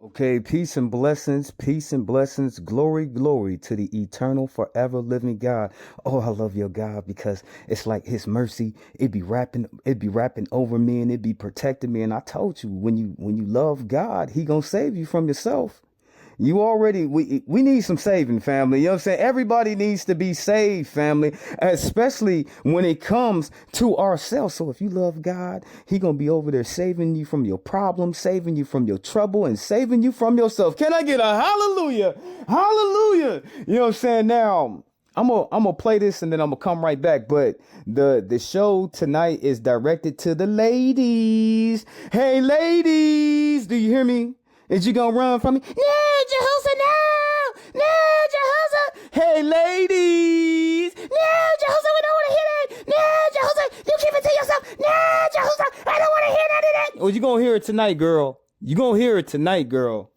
Okay, peace and blessings, glory, glory to the eternal, forever living God. Oh, I love your God because it's like His mercy. It be wrapping over me, and it be protecting me. And I told you, when you love God, He gonna save you from yourself. We need some saving, family. You know what I'm saying? Everybody needs to be saved, family, especially when it comes to ourselves. So if you love God, He gonna be over there saving you from your problems, saving you from your trouble, and saving you from yourself. Can I get a hallelujah? Hallelujah. You know what I'm saying? Now, I'm gonna play this and then I'm gonna come right back. But the show tonight is directed to the ladies. Hey ladies, do you hear me? Is you gonna run from me? No, Jehoshaphat, no! No, Jehoshaphat! Hey, ladies! No, Jehoshaphat, we don't want to hear that! No, Jehoshaphat, you keep it to yourself! No, Jehoshaphat, I don't want to hear none of that! Well, you gonna hear it tonight, girl. You gonna hear it tonight, girl.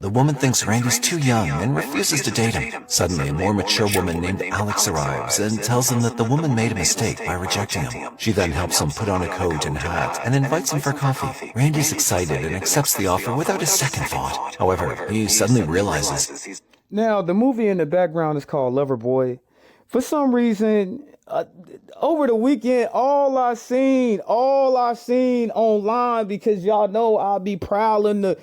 The woman thinks Randy's too young and refuses to date him. Suddenly, a more mature woman named Alex arrives and tells him that the woman made a mistake by rejecting him. She then helps him put on a coat and hat and invites him for coffee. Randy's excited and accepts the offer without a second thought. However, he suddenly realizes... Now, the movie in the background is called Loverboy. For some reason, over the weekend, all I seen online, because y'all know I'll be prowling the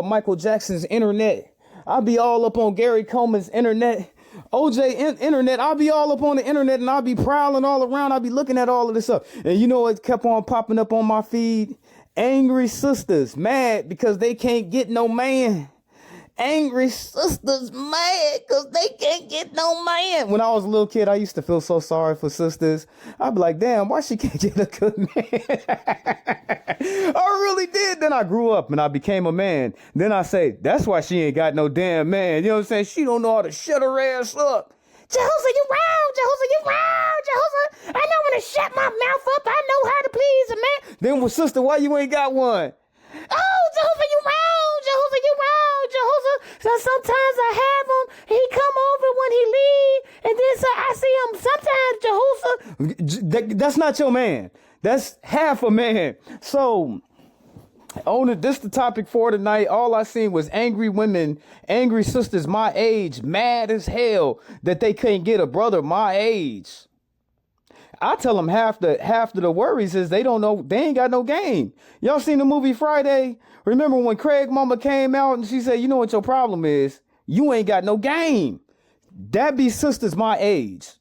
Michael Jackson's internet. I'll be all up on Gary Coleman's internet, internet. I'll be all up on the internet and I'll be prowling all around. I'll be looking at all of this stuff. And you know, it kept on popping up on my feed. Angry sisters mad because they can't get no man. Angry sisters mad because they can't get no man. When I was a little kid, I used to feel so sorry for sisters. I'd be like, damn, why she can't get a good man? I really did. Then I grew up and I became a man. Then I say, that's why she ain't got no damn man. You know what I'm saying? She don't know how to shut her ass up. Jehoshaphat, you wrong. Jehoshaphat, you wrong. Jehoshaphat, I know when to shut my mouth up. I know how to please a man. Then, well, sister, why you ain't got one? Oh, Jehoshaphat, you wrong. Jehoshaphat, you wrong. Jehoshaphat, so sometimes I have him. He come over when he leave, and then so I see him sometimes. Jehoshaphat, that's not your man. That's half a man. So, this the topic for tonight. All I seen was angry women, angry sisters my age, mad as hell that they couldn't get a brother my age. I tell them half the worries is they don't know, they ain't got no game. Y'all seen the movie Friday? Remember when Craig mama came out and she said, you know what your problem is? You ain't got no game. That be sisters my age.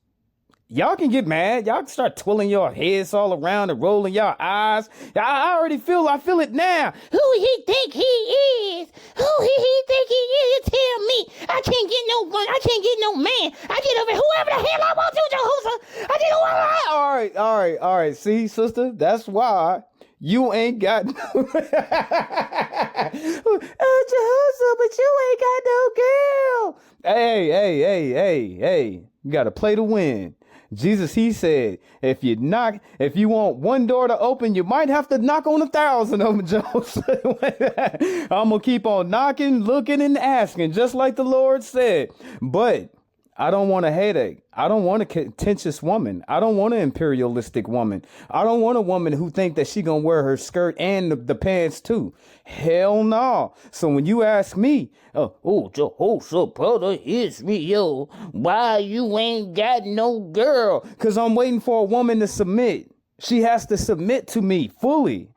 Y'all can get mad. Y'all can start twirling your heads all around and rolling your eyes. I feel it now. Who he think he is? Who he think he is? You tell me. I can't get no man. I get over whoever the hell I want to, Jehoshaphat. I get over. All right. See, sister, that's why you ain't got no. Jehoshaphat, but you ain't got no girl. Hey. You got to play to win. Jesus, he said, if you want one door to open, you might have to knock on 1,000 of them, Joseph. I'm going to keep on knocking, looking, and asking, just like the Lord said. But I don't want a headache. I don't want a contentious woman. I don't want an imperialistic woman. I don't want a woman who think that she gonna wear her skirt and the pants too. Hell no. So when you ask me, Jehoshaphat, brother Israel, why you ain't got no girl? Because I'm waiting for a woman to submit. She has to submit to me fully.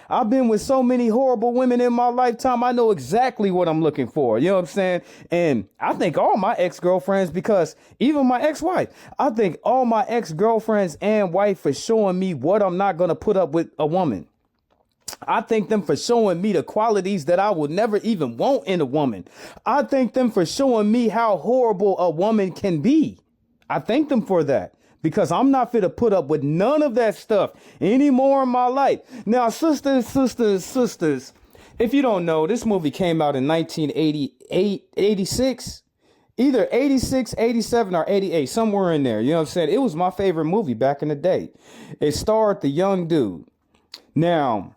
I've been with so many horrible women in my lifetime. I know exactly what I'm looking for. You know what I'm saying? And I think all my ex-girlfriends, because even my ex-wife, I think all my ex-girlfriends and wife for showing me what I'm not going to put up with a woman. I thank them for showing me the qualities that I would never even want in a woman. I thank them for showing me how horrible a woman can be. I thank them for that. Because I'm not fit to put up with none of that stuff anymore in my life. Now, sisters, if you don't know, this movie came out in 1988, 86, either 86, 87, or 88, somewhere in there. You know what I'm saying? It was my favorite movie back in the day. It starred the young dude. Now,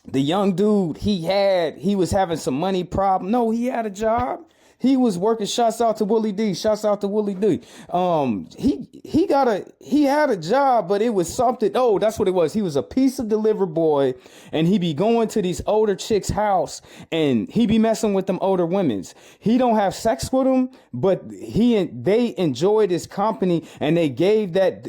the young dude, he was having some money problem. No, he had a job. He was working. Shouts out to Willie D. Shouts out to Willie D. He had a job, but it was something. Oh, that's what it was. He was a piece of deliver boy, and he be going to these older chicks' house, and he be messing with them older women's. He don't have sex with them, but they enjoyed his company, and they gave that.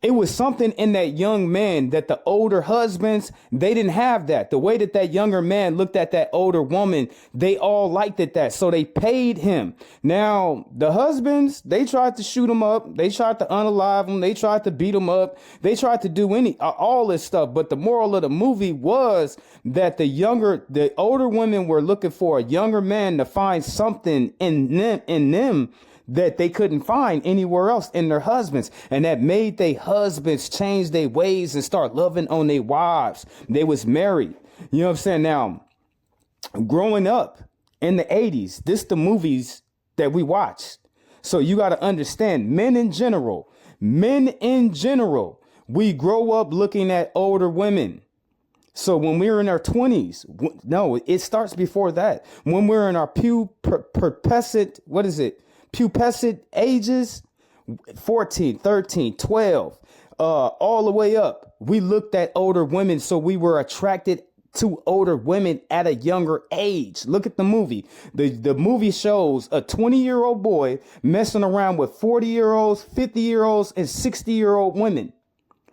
It was something in that young man that the older husbands, they didn't have that. The way that that younger man looked at that older woman, they all liked it that. So they paid him. Now, the husbands, they tried to shoot him up. They tried to unalive him. They tried to beat him up. They tried to do all this stuff. But the moral of the movie was that the older women were looking for a younger man to find something in them that they couldn't find anywhere else in their husbands. And that made their husbands change their ways and start loving on their wives. They was married. You know what I'm saying? Now, growing up in the 80s, the movies that we watched. So you got to understand, men in general, we grow up looking at older women. So when we were in our 20s, no, it starts before that. When we're in our pubescent ages, 14, 13, 12, all the way up, we looked at older women. So we were attracted to older women at a younger age. Look at the movie. The movie shows a 20-year-old boy messing around with 40-year-olds, 50-year-olds, and 60-year-old women.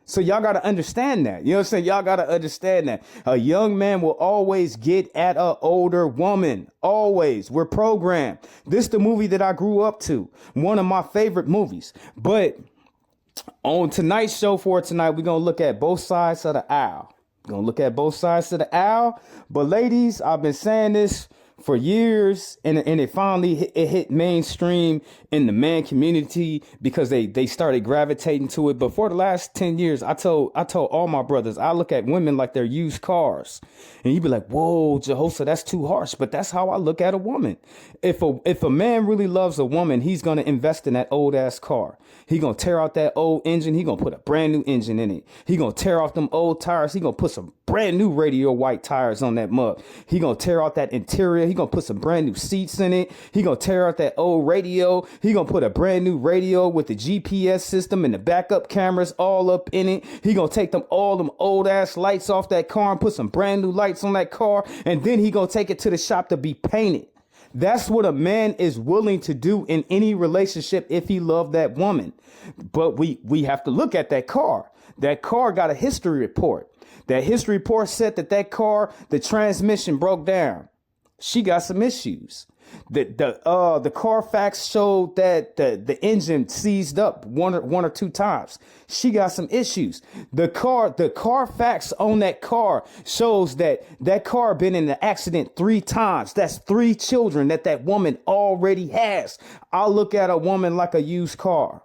So y'all got to understand that. You know what I'm saying? Y'all got to understand that a young man will always get at an older woman. Always. We're programmed. This is the movie that I grew up to. One of my favorite movies. But on tonight's show for tonight, we're going to look at both sides of the aisle. We're going to look at both sides of the aisle. But ladies, I've been saying this for years, and it finally hit mainstream in the man community because they started gravitating to it. But for the last 10 years, I told all my brothers, I look at women like they're used cars. And you'd be like, whoa, Jehosa, that's too harsh. But that's how I look at a woman. If a man really loves a woman, he's going to invest in that old ass car. He going to tear out that old engine. He going to put a brand new engine in it. He going to tear off them old tires. He going to put some brand new radio white tires on that mug. He going to tear out that interior. He going to put some brand new seats in it. He going to tear out that old radio. He going to put a brand new radio with the GPS system and the backup cameras all up in it. He going to take all them old ass lights off that car and put some brand new lights on that car. And then he going to take it to the shop to be painted. That's what a man is willing to do in any relationship if he loved that woman. But we have to look at that car. That car got a history report. That history report said that car, the transmission broke down. She got some issues. The Carfax showed that the engine seized up one or two times. She got some issues. The Carfax on that car shows that car been in an accident 3 times. That's 3 children that woman already has. I'll look at a woman like a used car.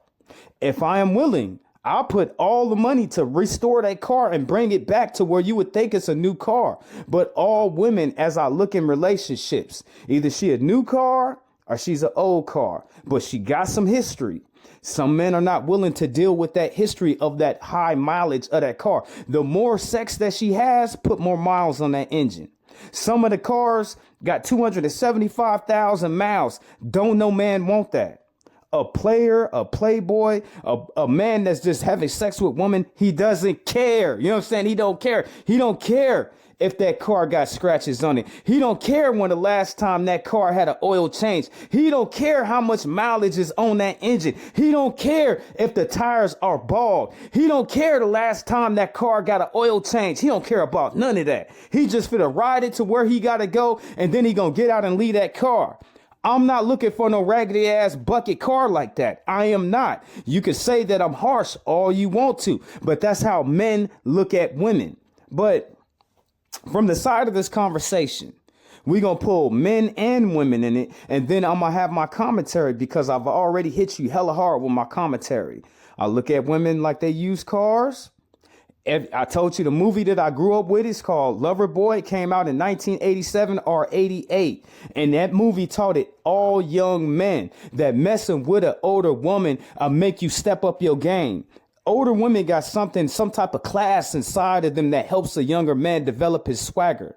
If I am willing, I'll put all the money to restore that car and bring it back to where you would think it's a new car. But all women, as I look in relationships, either she a new car or she's an old car, but she got some history. Some men are not willing to deal with that history of that high mileage of that car. The more sex that she has, put more miles on that engine. Some of the cars got 275,000 miles. Don't no man want that. A player, a playboy, a man that's just having sex with women, he doesn't care. You know what I'm saying? He don't care. He don't care if that car got scratches on it. He don't care when the last time that car had an oil change. He don't care how much mileage is on that engine. He don't care if the tires are bald. He don't care the last time that car got an oil change. He don't care about none of that. He just finna ride it to where he gotta go, and then he gonna get out and leave that car. I'm not looking for no raggedy ass bucket car like that. I am not. You can say that I'm harsh all you want to, but that's how men look at women. But from the side of this conversation, we're going to pull men and women in it. And then I'm going to have my commentary because I've already hit you hella hard with my commentary. I look at women like they use cars. I told you the movie that I grew up with is called Loverboy. It came out in 1987 or 88. And that movie taught it all young men that messing with an older woman make you step up your game. Older women got some type of class inside of them that helps a younger man develop his swagger.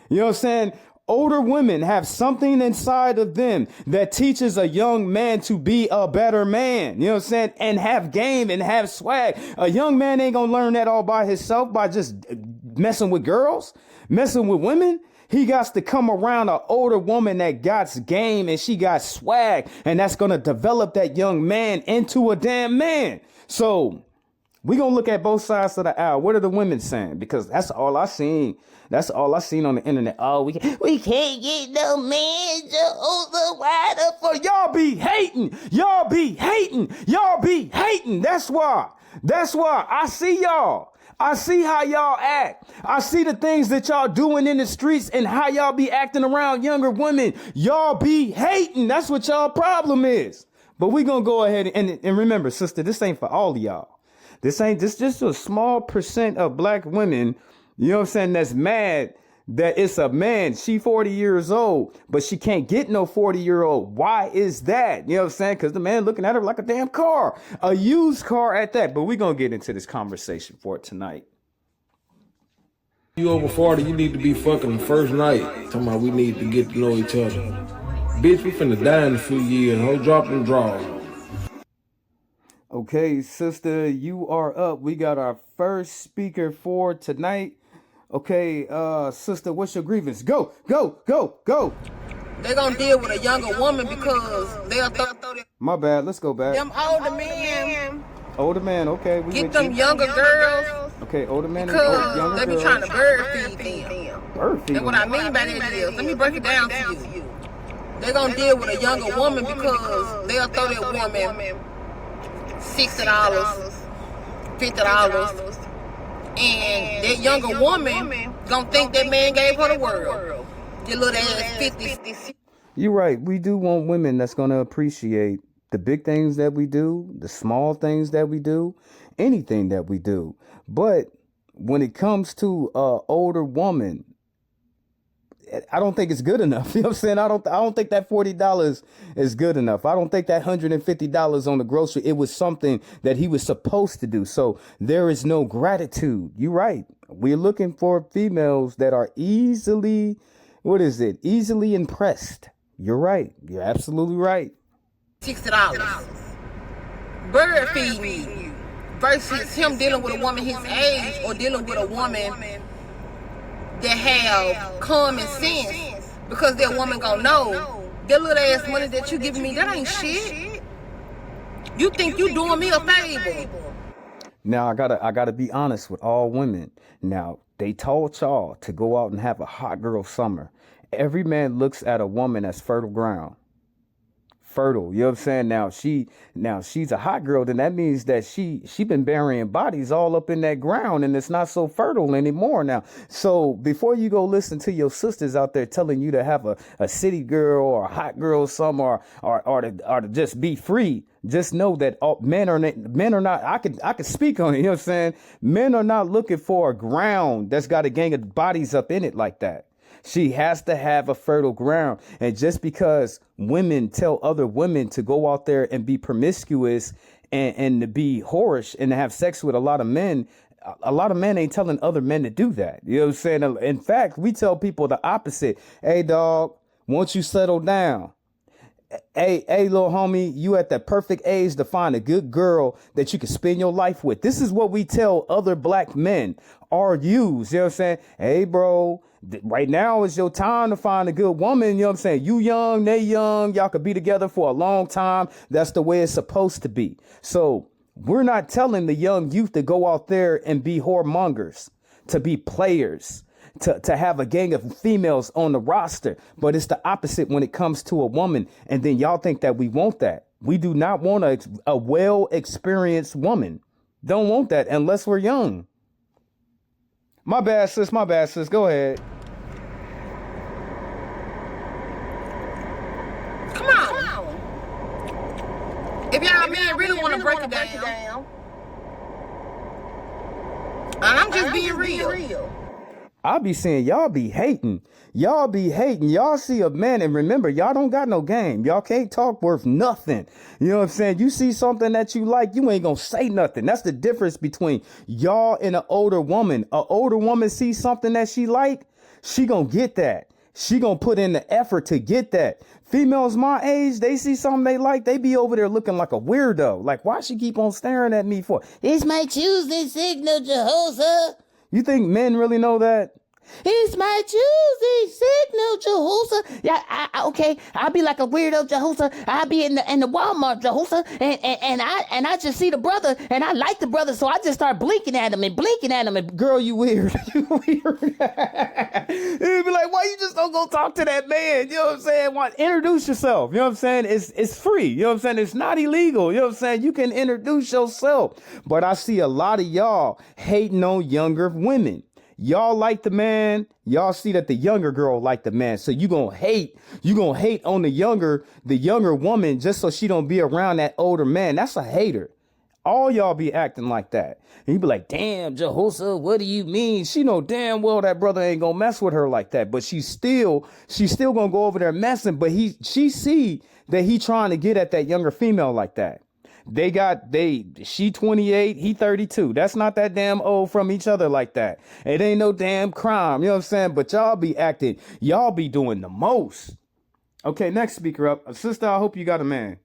You know what I'm saying? Older women have something inside of them that teaches a young man to be a better man. You know what I'm saying? And have game and have swag. A young man ain't gonna learn that all by himself by just messing with girls, messing with women. He got to come around an older woman that got game and she got swag. And that's going to develop that young man into a damn man. So we going to look at both sides of the aisle. What are the women saying? Because that's all I seen. That's all I seen on the internet. Oh, we can't get no man to override us for y'all be hating. Y'all be hating. Y'all be hating. That's why. I see y'all. I see how y'all act. I see the things that y'all doing in the streets and how y'all be acting around younger women. Y'all be hating. That's what y'all problem is. But we gonna go ahead and remember, sister, this ain't for all of y'all. This just a small percent of black women, you know what I'm saying, that's mad that it's a man. She 40 years old, but she can't get no 40-year-old. Why is that? You know what I'm saying? Because the man looking at her like a damn car, a used car at that. But we're going to get into this conversation for tonight. You over 40, you need to be fucking the first night. Talking about we need to get to know each other. Bitch, we finna die in a few years. Ho, drop them draws. Okay, sister, you are up. We got our first speaker for tonight. Okay, sister, what's your grievance? Go. They're gonna deal with a younger woman because they'll throw them. My bad, let's go back. Them older men. Older man, okay. We Get them younger girls. Okay, older man and Because younger they be girls. trying to bird feed them. Bird feed And what them. I mean by that is, let me break it down to you. They're gonna deal with a younger woman because they'll throw that woman $60, $50. And that younger woman gonna think that man gave her the world. Your little ass 50. You're right. We do want women that's going to appreciate the big things that we do, the small things that we do, anything that we do. But when it comes to an older woman, I don't think it's good enough. You know what I'm saying? I don't think that $40 is good enough. I don't think that $150 on the grocery, it was something that he was supposed to do. So there is no gratitude. You're right. We're looking for females that are easily impressed. You're right. You're absolutely right. $60. Bird feeding you versus him dealing with a woman his age or dealing with a woman that have common sense, because that woman gonna know that little ass money that you giving me, that ain't shit. You think you doing me a favor. Now I gotta be honest with all women. Now they taught y'all to go out and have a hot girl summer. Every man looks at a woman as fertile ground. Fertile, you know what I'm saying? Now she's a hot girl, then that means that she been burying bodies all up in that ground, and it's not so fertile anymore now. So before you go listen to your sisters out there telling you to have a city girl or a hot girl summer or to just be free, just know that men are not. I could speak on it. You know what I'm saying? Men are not looking for a ground that's got a gang of bodies up in it like that. She has to have a fertile ground. And just because women tell other women to go out there and be promiscuous and to be whorish and to have sex with a lot of men ain't telling other men to do that. You know what I'm saying? In fact, we tell people the opposite. Hey, dog, won't you settle down? Hey, little homie, you at the perfect age to find a good girl that you can spend your life with. This is what we tell other black men, our youths. You know what I'm saying? Hey, bro, right now is your time to find a good woman. You know what I'm saying? You young, they young. Y'all could be together for a long time. That's the way it's supposed to be. So we're not telling the young youth to go out there and be whoremongers, to be players, to have a gang of females on the roster. But it's the opposite when it comes to a woman. And then y'all think that we want that. We do not want a well-experienced woman. Don't want that unless we're young. My bad, sis. Go ahead. Come on. If y'all men really want to break it down, and I'm just being real. I be saying y'all be hating. Y'all see a man, and remember, y'all don't got no game. Y'all can't talk worth nothing. You know what I'm saying? You see something that you like, you ain't gonna say nothing. That's the difference between y'all and an older woman. An older woman sees something that she like, she gonna get that. She gonna put in the effort to get that. Females my age, they see something they like, they be over there looking like a weirdo. Like, why she keep on staring at me for? It's my Tuesday signal, Jehoshaphat. You think men really know that? It's my Tuesday signal, Jehoshaphat. Yeah, okay. I'll be like a weirdo, Jehoshaphat. I'll be in the Walmart, Jehoshaphat, and I just see the brother, and I like the brother, so I just start blinking at him. And girl, you weird. You weird. You'd be like, why you just don't go talk to that man? You know what I'm saying? Introduce yourself. You know what I'm saying? It's free. You know what I'm saying? It's not illegal. You know what I'm saying? You can introduce yourself. But I see a lot of y'all hating on younger women. Y'all like the man, y'all see that the younger girl like the man. So you gonna hate on the younger woman just so she don't be around that older man. That's a hater. All y'all be acting like that. And you be like, damn, Jehoshaphat, what do you mean? She know damn well that brother ain't gonna mess with her like that. But she's still gonna go over there messing. But she see that he trying to get at that younger female like that. She 28, he 32. That's not that damn old from each other like that. It ain't no damn crime. You know what I'm saying? But y'all be doing the most. Okay, next speaker up. Sister, I hope you got a man.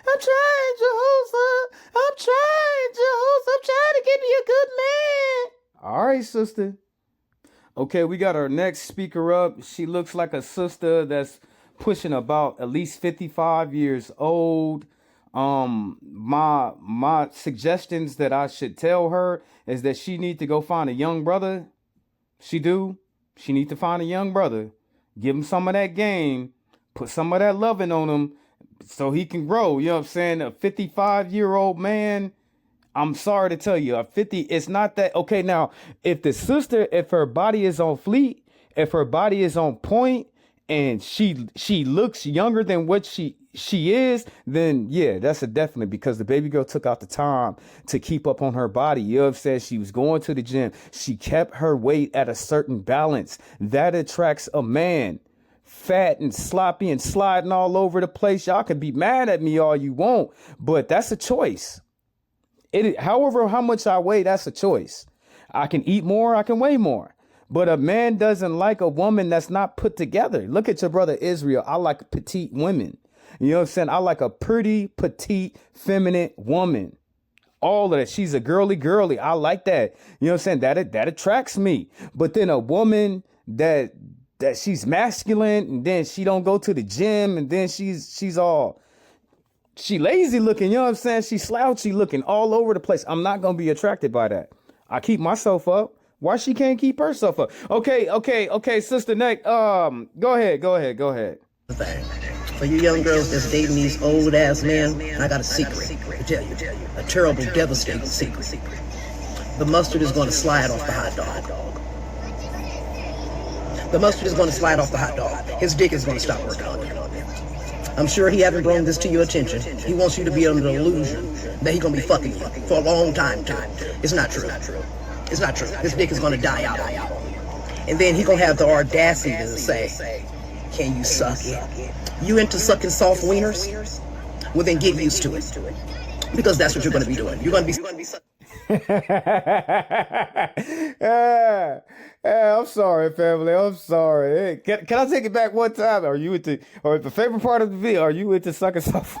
I'm trying, Jehoshaphat. I'm trying to get me a good man. All right, sister. Okay, we got our next speaker up. She looks like a sister that's pushing about at least 55 years old. My suggestions that I should tell her is that she need to go find a young brother. She need to find a young brother, give him some of that game, put some of that loving on him so he can grow. You know what I'm saying? A 55-year-old man, I'm sorry to tell you, it's not that. Okay, now, if her body is on fleek, if her body is on point, and she looks younger than what she is, then yeah, that's a definite, because the baby girl took out the time to keep up on her body. You know what I'm saying? She was going to the gym. She kept her weight at a certain balance. That attracts a man. Fat and sloppy and sliding all over the place. Y'all can be mad at me all you want, but that's a choice. However, how much I weigh, that's a choice. I can eat more, I can weigh more. But a man doesn't like a woman that's not put together. Look at your brother Israel. I like petite women. You know what I'm saying? I like a pretty, petite, feminine woman. All of that. She's a girly. I like that. You know what I'm saying? That attracts me. But then a woman that she's masculine, and then she don't go to the gym, and then she lazy looking. You know what I'm saying? She's slouchy looking all over the place. I'm not going to be attracted by that. I keep myself up. Why she can't keep herself up? Okay, sister Nick. Go ahead. For you young girls that's dating these old ass men, I got a secret to tell you. A terrible, devastating secret. The mustard is going to slide off the hot dog. The mustard is going to slide off the hot dog. His dick is going to stop working on you. I'm sure he haven't brought this to your attention. He wants you to be under the illusion that he's going to be fucking you for a long time too. It's not true. It's not true. His dick is going to die out on you. And then he's going to have the audacity to say, can you suck it? You into sucking soft wieners? Well, then get used to it. Because that's what you're going to be doing. You're going to be sucking. I'm sorry, family. I'm sorry. Hey, can I take it back one time? Or the favorite part of the video, are you into sucking soft?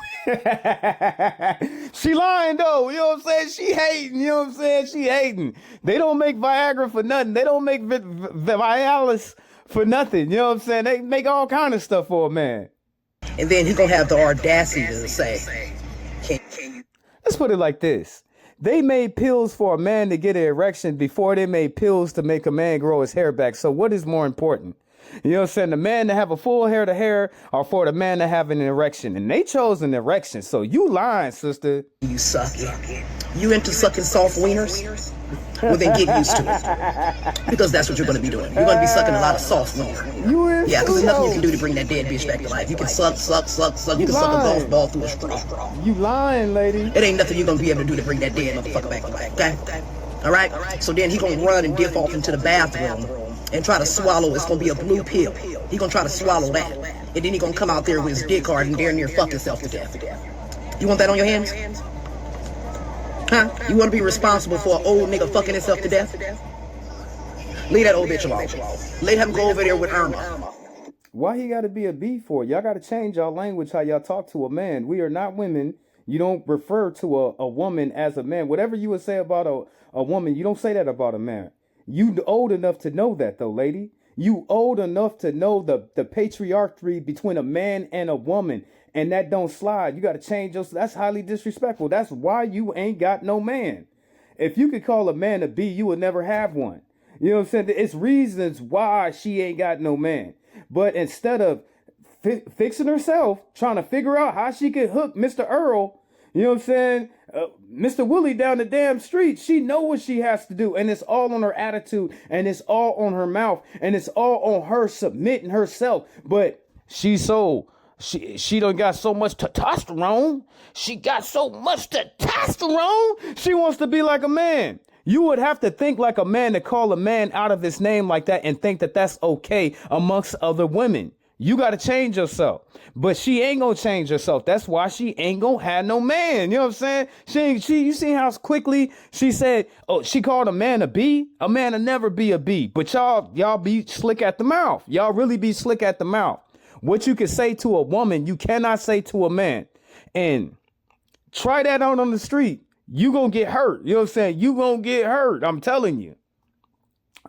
She lying though. You know what I'm saying? She hating. You know what I'm saying? She hating. They don't make Viagra for nothing. They don't make Vialis for nothing. You know what I'm saying? They make all kind of stuff for a man. And then he's going to have the audacity to say, can you? Let's put it like this. They made pills for a man to get an erection before they made pills to make a man grow his hair back. So what is more important? You know what I'm saying? The man to have a full head of hair, or for the man to have an erection? And they chose an erection. So you lying, sister. You suck it. You into sucking soft wieners? Well, then get used to it. Because that's what you're going to be doing. You're going to be sucking a lot of soft wiener. Yeah, because there's nothing you can do to bring that dead bitch back to life. You can suck. You can suck a golf ball through a straw. You lying, lady. It ain't nothing you're going to be able to do to bring that dead motherfucker back to life, okay? All right? So then he going to run and dip off into the bathroom and try to swallow. It's going to be a blue pill. He going to try to swallow that. And then he going to come out there with his dick hard and damn near fuck himself to death. You want that on your hands? Huh? You want to be responsible for an old nigga fucking himself to death? Leave that old bitch alone. Let him go over there with Irma. Why he gotta be a B for? Y'all gotta change y'all language, how y'all talk to a man. We are not women. You don't refer to a woman as a man. Whatever you would say about a woman, you don't say that about a man. You old enough to know that, though, lady. You old enough to know the patriarchy between a man and a woman, and that don't slide. You got to change those. That's highly disrespectful. That's why you ain't got no man. If you could call a man a B, you would never have one. You know what I'm saying? It's reasons why she ain't got no man. But instead of fixing herself, trying to figure out how she could hook Mr. Earl, you know what I'm saying, Mr. Willie down the damn street, she know what she has to do. And it's all on her attitude, and it's all on her mouth, and it's all on her submitting herself. But she done got so much testosterone. She got so much testosterone. She wants to be like a man. You would have to think like a man to call a man out of his name like that and think that that's okay amongst other women. You got to change yourself. But she ain't going to change herself. That's why she ain't going to have no man. You know what I'm saying? You see how quickly she said, oh, she called a man a B? A man will never be a B. But y'all be slick at the mouth. Y'all really be slick at the mouth. What you can say to a woman, you cannot say to a man. And try that out on the street. You gonna get hurt. You know what I'm saying? You gonna get hurt. I'm telling you.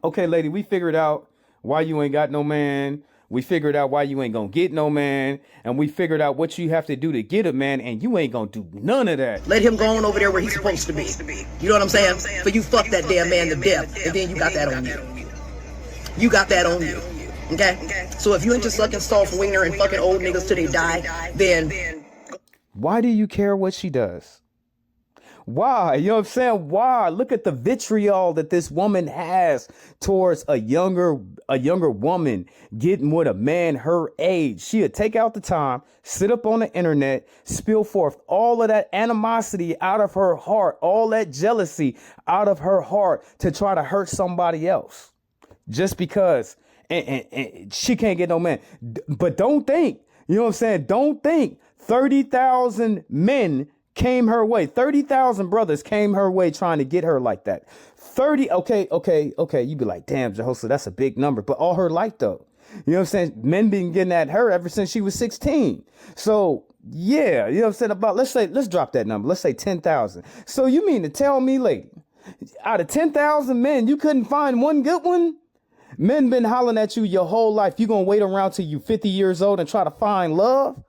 Okay, lady, we figured out why you ain't got no man. We figured out why you ain't gonna get no man. And we figured out what you have to do to get a man. And you ain't gonna do none of that. Let him go on over there where he's supposed to be. You know what I'm saying? For you fuck that damn man to death. And then you got that on you. You got that on you. Okay? So if you ain't just sucking soft wiener and fucking old niggas till they die, then... Why do you care what she does? Why? You know what I'm saying? Why? Look at the vitriol that this woman has towards a younger woman getting with a man her age. She'll take out the time, sit up on the internet, spill forth all of that animosity out of her heart, all that jealousy out of her heart to try to hurt somebody else. Just because and she can't get no man. But don't think, you know what I'm saying? Don't think 30,000 men came her way. 30,000 brothers came her way trying to get her like that. 30. Okay. You be like, damn, Jehoshaphat, that's a big number. But all her life, though. You know what I'm saying? Men been getting at her ever since she was 16. So, yeah, you know what I'm saying? Let's drop that number. Let's say 10,000. So you mean to tell me, lady, out of 10,000 men, you couldn't find one good one? Men been hollering at you your whole life. You gonna wait around till you 50 years old and try to find love?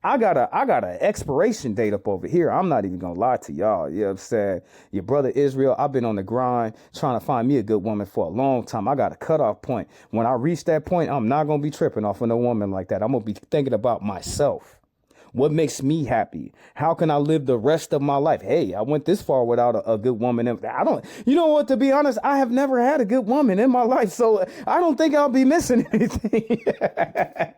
I got an expiration date up over here. I'm not even gonna lie to y'all. You know what I'm saying? Your brother Israel, I've been on the grind trying to find me a good woman for a long time. I got a cutoff point. When I reach that point, I'm not gonna be tripping off of no woman like that. I'm gonna be thinking about myself. What makes me happy? How can I live the rest of my life? Hey, I went this far without a good woman. You know what, to be honest, I have never had a good woman in my life. So I don't think I'll be missing anything.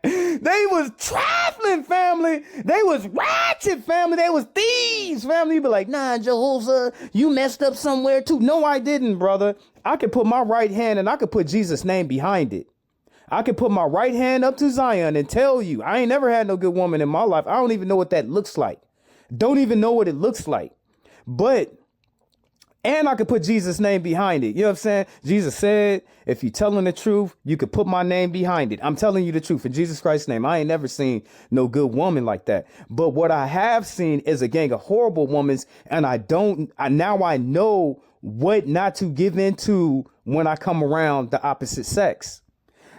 They was trifling, family. They was ratchet, family. They was thieves, family. You be like, nah, Jehovah, you messed up somewhere too. No, I didn't, brother. I could put my right hand and I could put Jesus' name behind it. I could put my right hand up to Zion and tell you, I ain't never had no good woman in my life. I don't even know what that looks like. Don't even know what it looks like. And I could put Jesus' name behind it. You know what I'm saying? Jesus said, if you telling the truth, you could put my name behind it. I'm telling you the truth in Jesus Christ's name. I ain't never seen no good woman like that. But what I have seen is a gang of horrible women. And now I know what not to give into when I come around the opposite sex.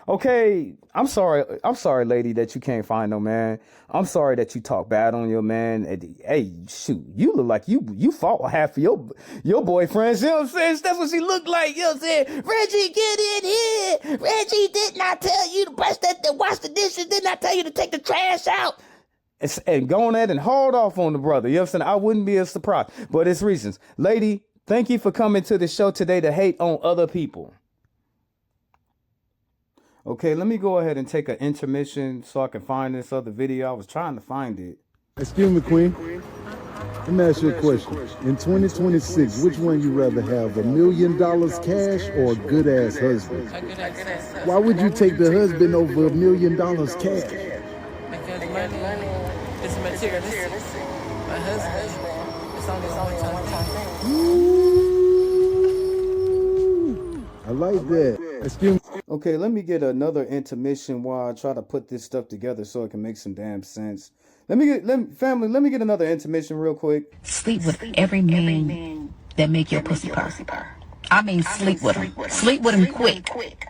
Okay, I'm sorry, lady, that you can't find no man. I'm sorry that you talk bad on your man. Hey, shoot, you look like you fought half of your boyfriends. You know what I'm saying? That's what she looked like. You know what I'm saying? Reggie, get in here. Reggie, did not tell you to wash the dishes. Did not tell you to take the trash out. And go on ahead and hauled off on the brother. You know what I'm saying? I wouldn't be surprised, but it's reasons. Lady, thank you for coming to the show today to hate on other people. Okay, let me go ahead and take an intermission so I can find this other video. I was trying to find it. Excuse me, Queen. Let me ask you a question. In 2026, which one you rather have, $1 million cash or a good-ass husband? Why would you take the husband over $1 million cash? Because money is materialistic. My husband, it's only one time. I like that. Excuse me. Okay, let me get another intermission while I try to put this stuff together so it can make some damn sense. Let me get another intermission real quick. Sleep with every man that make your pussy purr. I mean, sleep with him. Sleep with him quick.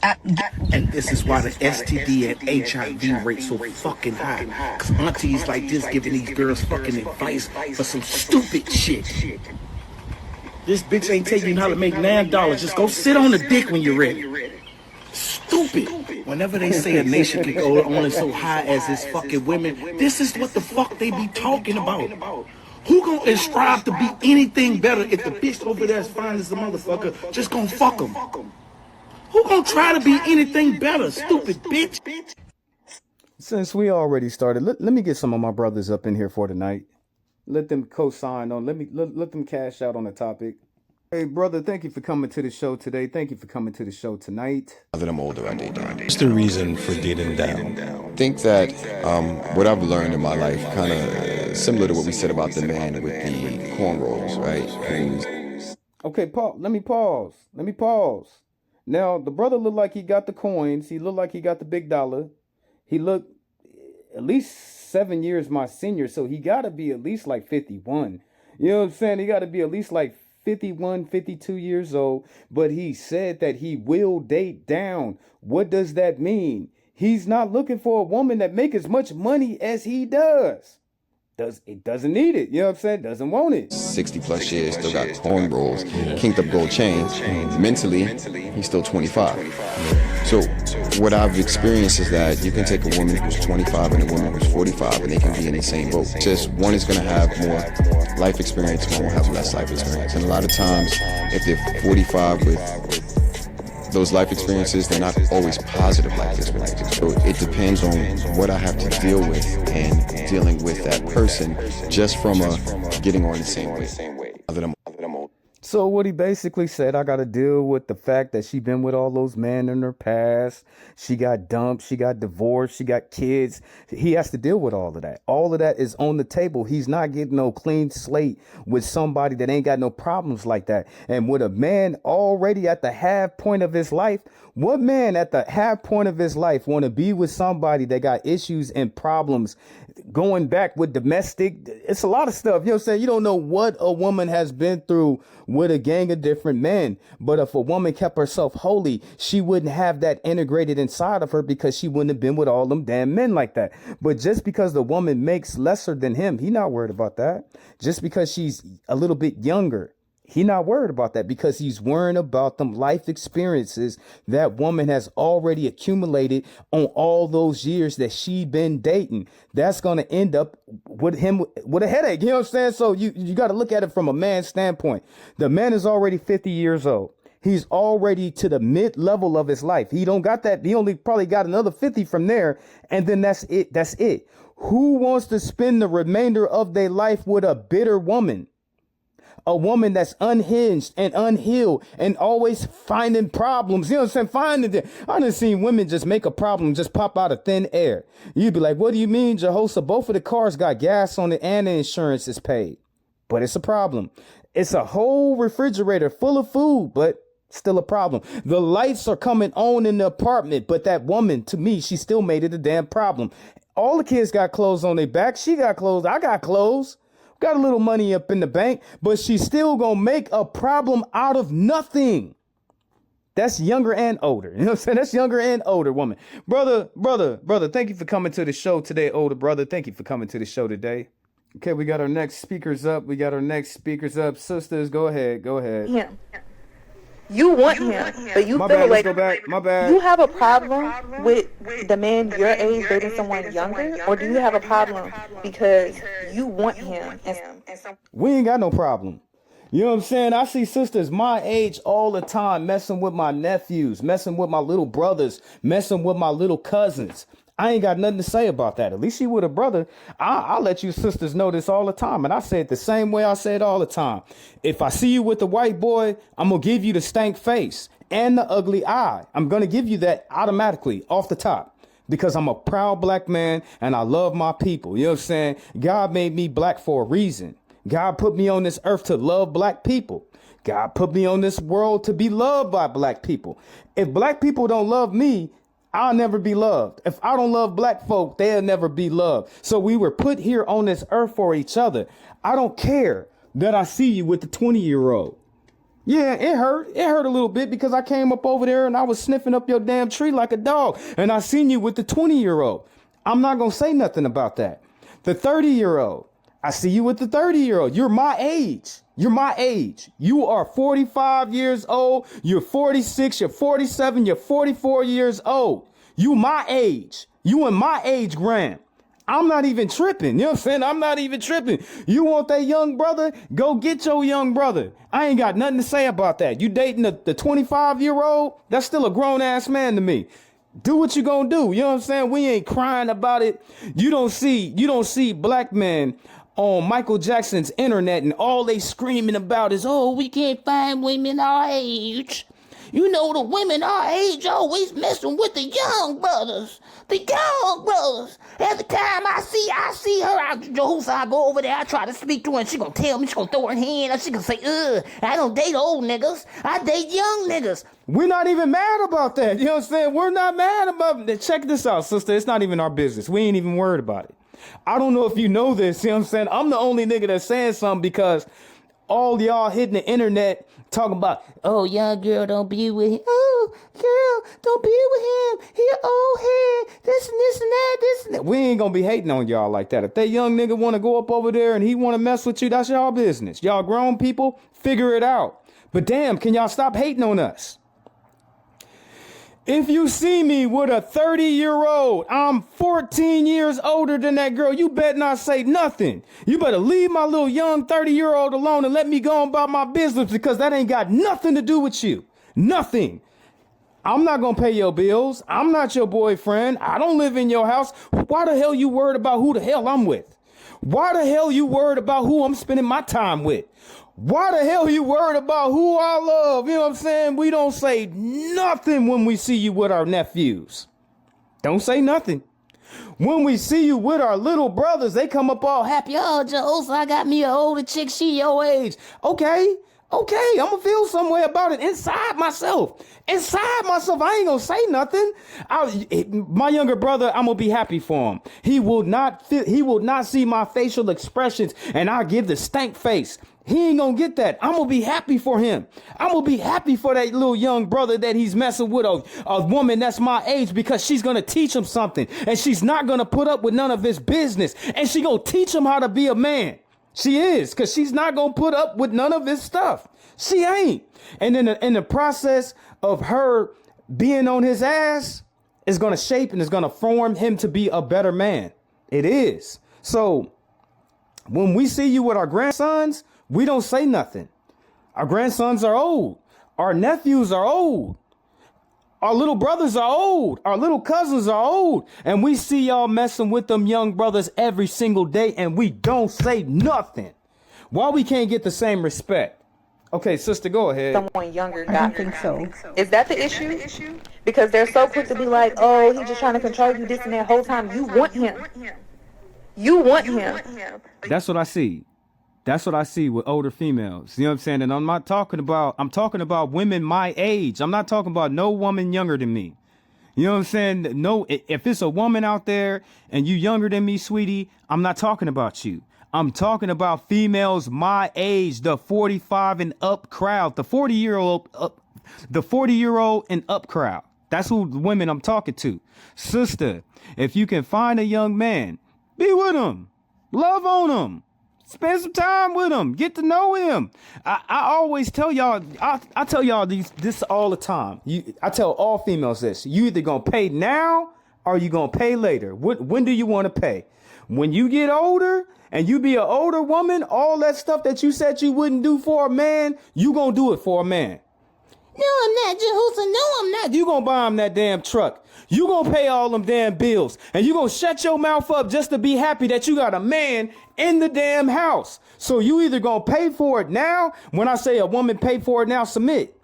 And this is why the STD and HIV rate so fucking high. Cause aunties like this giving these girls fucking advice for some stupid shit. This bitch ain't taking you how to make $9. Just go sit on the dick when you're ready. Stupid. Whenever they say a nation can go only so high as its fucking women, this is what the fuck they be talking about. Who gonna strive to be anything better if the bitch over there as fine as the motherfucker just gonna fuck them? Who gonna try to be anything better, stupid bitch? Since we already started, let me get some of my brothers up in here for tonight. Let them co-sign on. Let them cash out on the topic. Hey, brother, thank you for coming to the show today. Thank you for coming to the show tonight. Now that I'm older, I date down. What's the reason for dating down? I think that what I've learned in my life, kind of similar to what we said about the man with the cornrows, right? Okay, let me pause. Now, the brother looked like he got the coins. He looked like he got the big dollar. He looked at least 7 years my senior, so he got to be at least like 51. You know what I'm saying? He got to be at least like 51, 52 years old. But he said that he will date down. What does that mean? He's not looking for a woman that make as much money as he does. It doesn't need it, you know what I'm saying? Doesn't want it. 60 plus years, still got cornrows, kinked up gold chains. Mentally, he's still 25. So what I've experienced is that you can take a woman who's 25 and a woman who's 45 and they can be in the same boat. Just one is going to have more life experience, one will have less life experience. And a lot of times, if they're 45 with those life experiences, they're not always positive life experiences. So it depends on what I have to deal with and dealing with that person just from getting on the same way. So what he basically said, I got to deal with the fact that she been with all those men in her past. She got dumped. She got divorced. She got kids. He has to deal with all of that. All of that is on the table. He's not getting no clean slate with somebody that ain't got no problems like that. And with a man already at the half point of his life, what man at the half point of his life want to be with somebody that got issues and problems going back with domestic? It's a lot of stuff. You know what I'm saying? You don't know what a woman has been through with a gang of different men. But if a woman kept herself holy, she wouldn't have that integrated inside of her because she wouldn't have been with all them damn men like that. But just because the woman makes lesser than him, he not worried about that. Just because she's a little bit younger, he not worried about that because he's worrying about them life experiences that woman has already accumulated on all those years that she been dating. That's going to end up with him with a headache. You know what I'm saying? So you got to look at it from a man's standpoint. The man is already 50 years old. He's already to the mid level of his life. He don't got that. He only probably got another 50 from there. And then that's it. That's it. Who wants to spend the remainder of their life with a bitter woman? A woman that's unhinged and unhealed and always finding problems. You know what I'm saying? I done seen women just make a problem, just pop out of thin air. You'd be like, what do you mean, Jehosa? Both of the cars got gas on it and the insurance is paid. But it's a problem. It's a whole refrigerator full of food, but still a problem. The lights are coming on in the apartment, but that woman, to me, she still made it a damn problem. All the kids got clothes on their back. She got clothes. I got clothes. Got a little money up in the bank, but she's still gonna make a problem out of nothing. That's younger and older. You know what I'm saying? That's younger and older woman. Brother, thank you for coming to the show today, older brother. Thank you for coming to the show today. Okay, we got our next speakers up. Sisters, go ahead. Yeah. You want him, but you feel like you have a problem with the man your age dating someone younger, or do you have a problem because you want him? We ain't got no problem. You know what I'm saying? I see sisters my age all the time messing with my nephews, messing with my little brothers, messing with my little cousins. I ain't got nothing to say about that. At least she with a brother. I'll let you sisters know this all the time. And I say it the same way I say it all the time. If I see you with the white boy, I'm going to give you the stank face and the ugly eye. I'm going to give you that automatically off the top because I'm a proud black man and I love my people. You know what I'm saying? God made me black for a reason. God put me on this earth to love black people. God put me on this world to be loved by black people. If black people don't love me, I'll never be loved. If I don't love black folk, they'll never be loved. So we were put here on this earth for each other. I don't care that I see you with the 20-year-old. Yeah, it hurt. It hurt a little bit because I came up over there and I was sniffing up your damn tree like a dog. And I seen you with the 20-year-old. I'm not going to say nothing about that. The 30-year-old. I see you with the 30-year-old. You're my age. You're my age. You are 45 years old. You're 46. You're 47. You're 44 years old. You my age. You in my age, Graham. I'm not even tripping. You know what I'm saying? I'm not even tripping. You want that young brother? Go get your young brother. I ain't got nothing to say about that. You dating the 25-year-old? That's still a grown-ass man to me. Do what you gonna do. You know what I'm saying? We ain't crying about it. You don't see black men on Michael Jackson's internet and all they screaming about is, oh, we can't find women our age. You know, the women our age always messing with the young brothers. The young brothers. Every time I see her out the door, I go over there, I try to speak to her, and she gonna tell me, she gonna throw her hand up, she gonna say, I don't date old niggas, I date young niggas. We're not even mad about that. You know what I'm saying? We're not mad about it. Check this out, sister. It's not even our business. We ain't even worried about it. I don't know if you know this, you know what I'm saying? I'm the only nigga that's saying something because all y'all hitting the internet talking about, oh, young girl, don't be with him. Oh, girl, don't be with him. He an old head. This and this and that, this and that. We ain't gonna be hating on y'all like that. If that young nigga want to go up over there and he want to mess with you, that's y'all business. Y'all grown people, figure it out. But damn, can y'all stop hating on us? If you see me with a 30-year-old, I'm 14 years older than that girl, you better not say nothing. You better leave my little young 30-year-old alone and let me go on about my business because that ain't got nothing to do with you. Nothing. I'm not going to pay your bills. I'm not your boyfriend. I don't live in your house. Why the hell you worried about who the hell I'm with? Why the hell you worried about who I'm spending my time with? Why the hell you worried about who I love? You know what I'm saying? We don't say nothing when we see you with our nephews. Don't say nothing. When we see you with our little brothers, they come up all happy. Oh, Joe, I got me an older chick. She your age. Okay, I'm going to feel some way about it inside myself. I ain't going to say nothing. My younger brother, I'm going to be happy for him. He will not see my facial expressions and I'll give the stank face. He ain't gonna get that. I'm gonna be happy for him. I'm gonna be happy for that little young brother that he's messing with, a woman that's my age, because she's gonna teach him something and she's not gonna put up with none of his business and she gonna teach him how to be a man. She is, because she's not gonna put up with none of his stuff. She ain't. And in the process of her being on his ass, it's gonna shape and it's gonna form him to be a better man. It is. So when we see you with our grandsons, we don't say nothing. Our grandsons are old. Our nephews are old. Our little brothers are old. Our little cousins are old. And we see y'all messing with them young brothers every single day and we don't say nothing. Why we can't get the same respect? Okay, sister, go ahead. Someone younger got. I don't think so. Is that the issue? Because they're so quick to be like, oh, he's just trying to control you this and that whole time. You want him. You want him. That's what I see. That's what I see with older females. You know what I'm saying? And I'm talking about women my age. I'm not talking about no woman younger than me. You know what I'm saying? No, if it's a woman out there and you younger than me, sweetie, I'm not talking about you. I'm talking about females my age, the 45 and up crowd, the 40-year-old and up crowd. That's who the women I'm talking to. Sister, if you can find a young man, be with him. Love on him. Spend some time with him. Get to know him. I always tell y'all, I tell y'all this all the time. I tell all females this. You either going to pay now or you going to pay later. When do you want to pay? When you get older and you be an older woman, all that stuff that you said you wouldn't do for a man, you going to do it for a man. No, I'm not, Jehosa. No, I'm not. You going to buy him that damn truck. You going to pay all them damn bills. And you going to shut your mouth up just to be happy that you got a man in the damn house. So you either going to pay for it now. When I say a woman pay for it now, submit.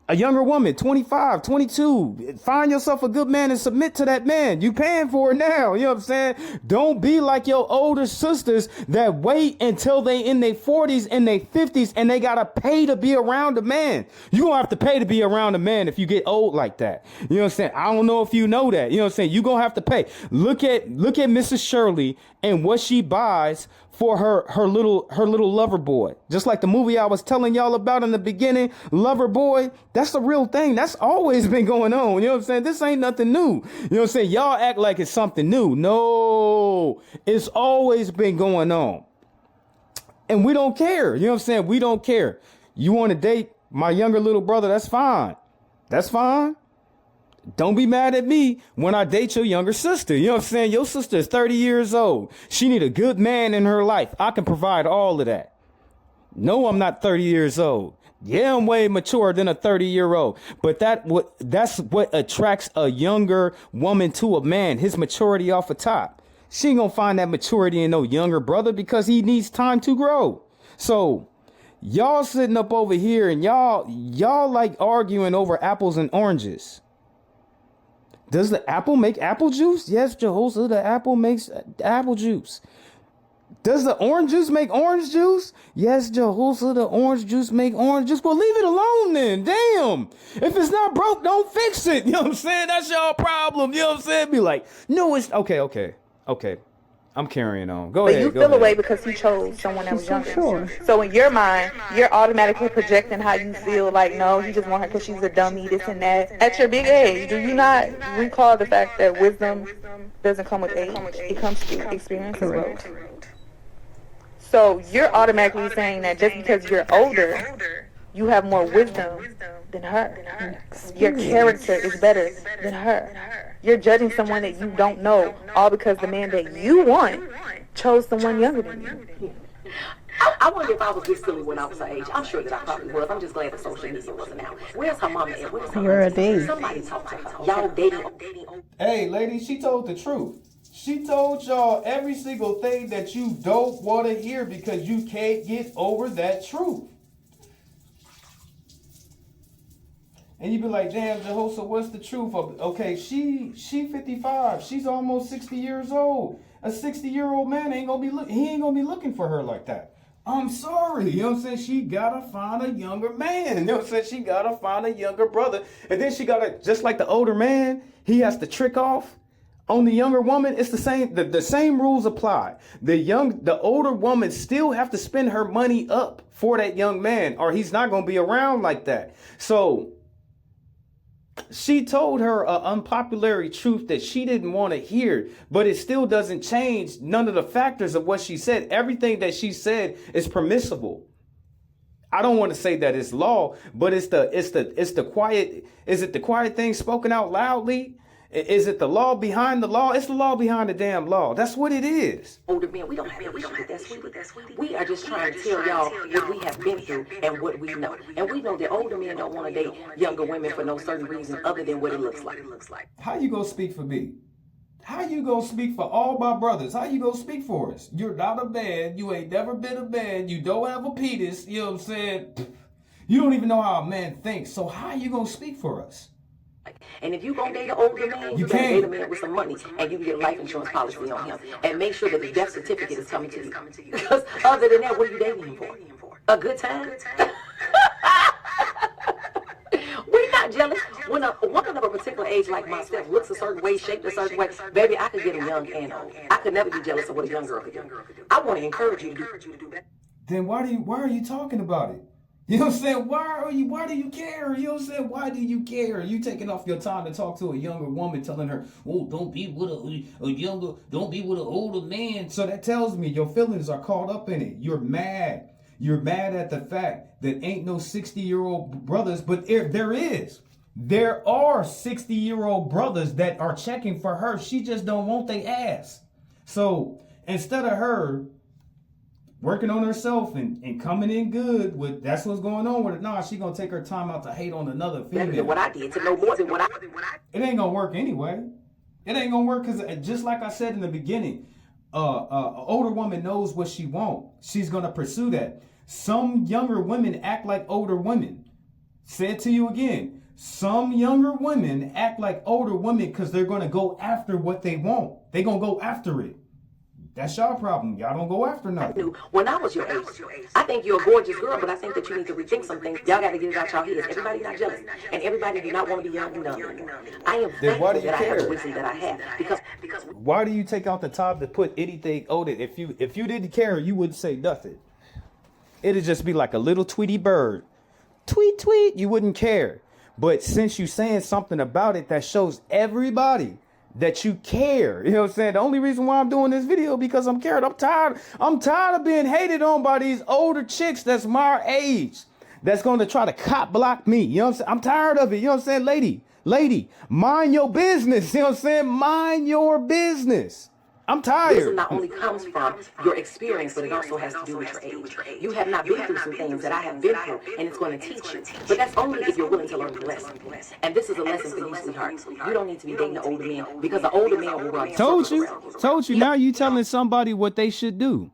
A younger woman, 25, 22, find yourself a good man and submit to that man. You paying for it now. You know what I'm saying? Don't be like your older sisters that wait until they in their 40s and their 50s and they got to pay to be around a man. You going to have to pay to be around a man if you get old like that. You know what I'm saying? I don't know if you know that. You know what I'm saying? You going to have to pay. Look at Mrs. Shirley and what she buys for her little lover boy. Just like the movie I was telling y'all about in the beginning, Loverboy, that's the real thing. That's always been going on. You know what I'm saying? This ain't nothing new. You know what I'm saying? Y'all act like it's something new. No, it's always been going on. And we don't care. You know what I'm saying? We don't care. You want to date my younger little brother? That's fine. That's fine. Don't be mad at me when I date your younger sister. You know what I'm saying? Your sister is 30 years old. She need a good man in her life. I can provide all of that. No, I'm not 30 years old. Yeah, I'm way mature than a 30-year-old. But that's what attracts a younger woman to a man, his maturity off the top. She ain't gonna find that maturity in no younger brother because he needs time to grow. So y'all sitting up over here and y'all like arguing over apples and oranges. Does the apple make apple juice? Yes, Jehoshaphat, the apple makes apple juice. Does the orange juice make orange juice? Yes, Jehoshaphat, the orange juice make orange juice. Well, leave it alone then. Damn. If it's not broke, don't fix it. You know what I'm saying? That's y'all problem. You know what I'm saying? Be like, no, it's okay. I'm carrying on. Go ahead. But you feel away because you chose someone that was younger. Sure. So in your mind, you're automatically projecting how you feel. Like, no, you just want her because she's a dummy, this and that. At your big age, do you not recall the fact that wisdom doesn't come with age? It comes through experience as well. So you're automatically saying that just because you're older, you have more wisdom than her. Your character is better than her. You're judging someone that you don't know, all because the man that you want chose someone younger than you. I wonder if I was this silly when I was her age. I'm sure that I probably was. I'm just glad that social media wasn't out. Where's her mama at? Where's her auntie? Somebody talk to her. Y'all dating. Hey, ladies, she told the truth. She told y'all every single thing that you don't want to hear because you can't get over that truth. And you be like, damn, Jehoshaphat, what's the truth? Okay, she 55. She's almost 60 years old. A 60-year-old man ain't gonna be looking for her like that. I'm sorry. You know what I'm saying? She gotta find a younger man. You know what I'm saying? She gotta find a younger brother. And then she gotta, just like the older man, he has to trick off on the younger woman. It's the same. The same rules apply. The older woman still have to spend her money up for that young man, or he's not gonna be around like that. So she told her an unpopular truth that she didn't want to hear, but it still doesn't change none of the factors of what she said. Everything that she said is permissible. I don't want to say that it's law, but it's the quiet. Is it the quiet thing spoken out loudly? Is it the law behind the law? It's the law behind the damn law. That's what it is. Older men, we don't have that issue with that, sweetie. We are just trying to tell y'all what we have been through and what we know. And we know that older men don't want to date younger women for no certain reason other than what it looks like. How you gonna speak for me? How you gonna speak for all my brothers? How you gonna speak for us? You're not a man. You ain't never been a man. You don't have a penis. You know what I'm saying? You don't even know how a man thinks. So how you gonna speak for us? And if you gonna date an older man, you gotta date a man with some money, and you can get a life insurance policy on him, and make sure that the death certificate is coming to you. Because other than that, what are you dating him for? A good time? We're not jealous. When a woman of a particular age like myself looks a certain way, shaped a certain way, baby, I could get him young and old. I could never be jealous of what a young girl could do. I want to encourage you to do better. Then why are you talking about it? You know what I'm saying? Why do you care? You know what I'm saying? Why do you care? You taking off your time to talk to a younger woman, telling her, oh, don't be with don't be with an older man. So that tells me your feelings are caught up in it. You're mad. You're mad at the fact that ain't no 60-year-old brothers, but there is. There are 60-year-old brothers that are checking for her. She just don't want they ass. So instead of her working on herself and coming in good with that's what's going on with it. Nah, she gonna take her time out to hate on another female. Better than what I did, to know more than what I. It ain't gonna work anyway. It ain't gonna work because just like I said in the beginning, an older woman knows what she wants. She's gonna pursue that. Some younger women act like older women. Say it to you again. Some younger women act like older women because they're going to go after what they want. They're going to go after it. That's y'all problem. Y'all don't go after nothing. When I was your age, I think you're a gorgeous girl, but I think that you need to rethink some things. Y'all got to get it out y'all heads. Everybody not jealous, and everybody do not want to be young and dumb anymore. I am thankful that I have the wisdom that I have because. Why do you take out the top to put anything older? If you didn't care, you wouldn't say nothing. It'd just be like a little Tweety bird. Tweet, tweet. You wouldn't care. But since you saying something about it that shows everybody that you care, you know what I'm saying? The only reason why I'm doing this video because I'm cared. I'm tired of being hated on by these older chicks that's my age that's going to try to cop block me. You know what I'm saying? I'm tired of it. You know what I'm saying? Lady, mind your business. You know what I'm saying? Mind your business. I'm tired. Wisdom not only comes from your experience, but it also has to do with your age. You have not been through some things that I have been through, and it's going to teach you. But that's only if you're willing to learn the lesson. And this is a lesson for you, sweetheart. You don't need to be dating the older men because the older men will run. Told you. Now you telling somebody what they should do.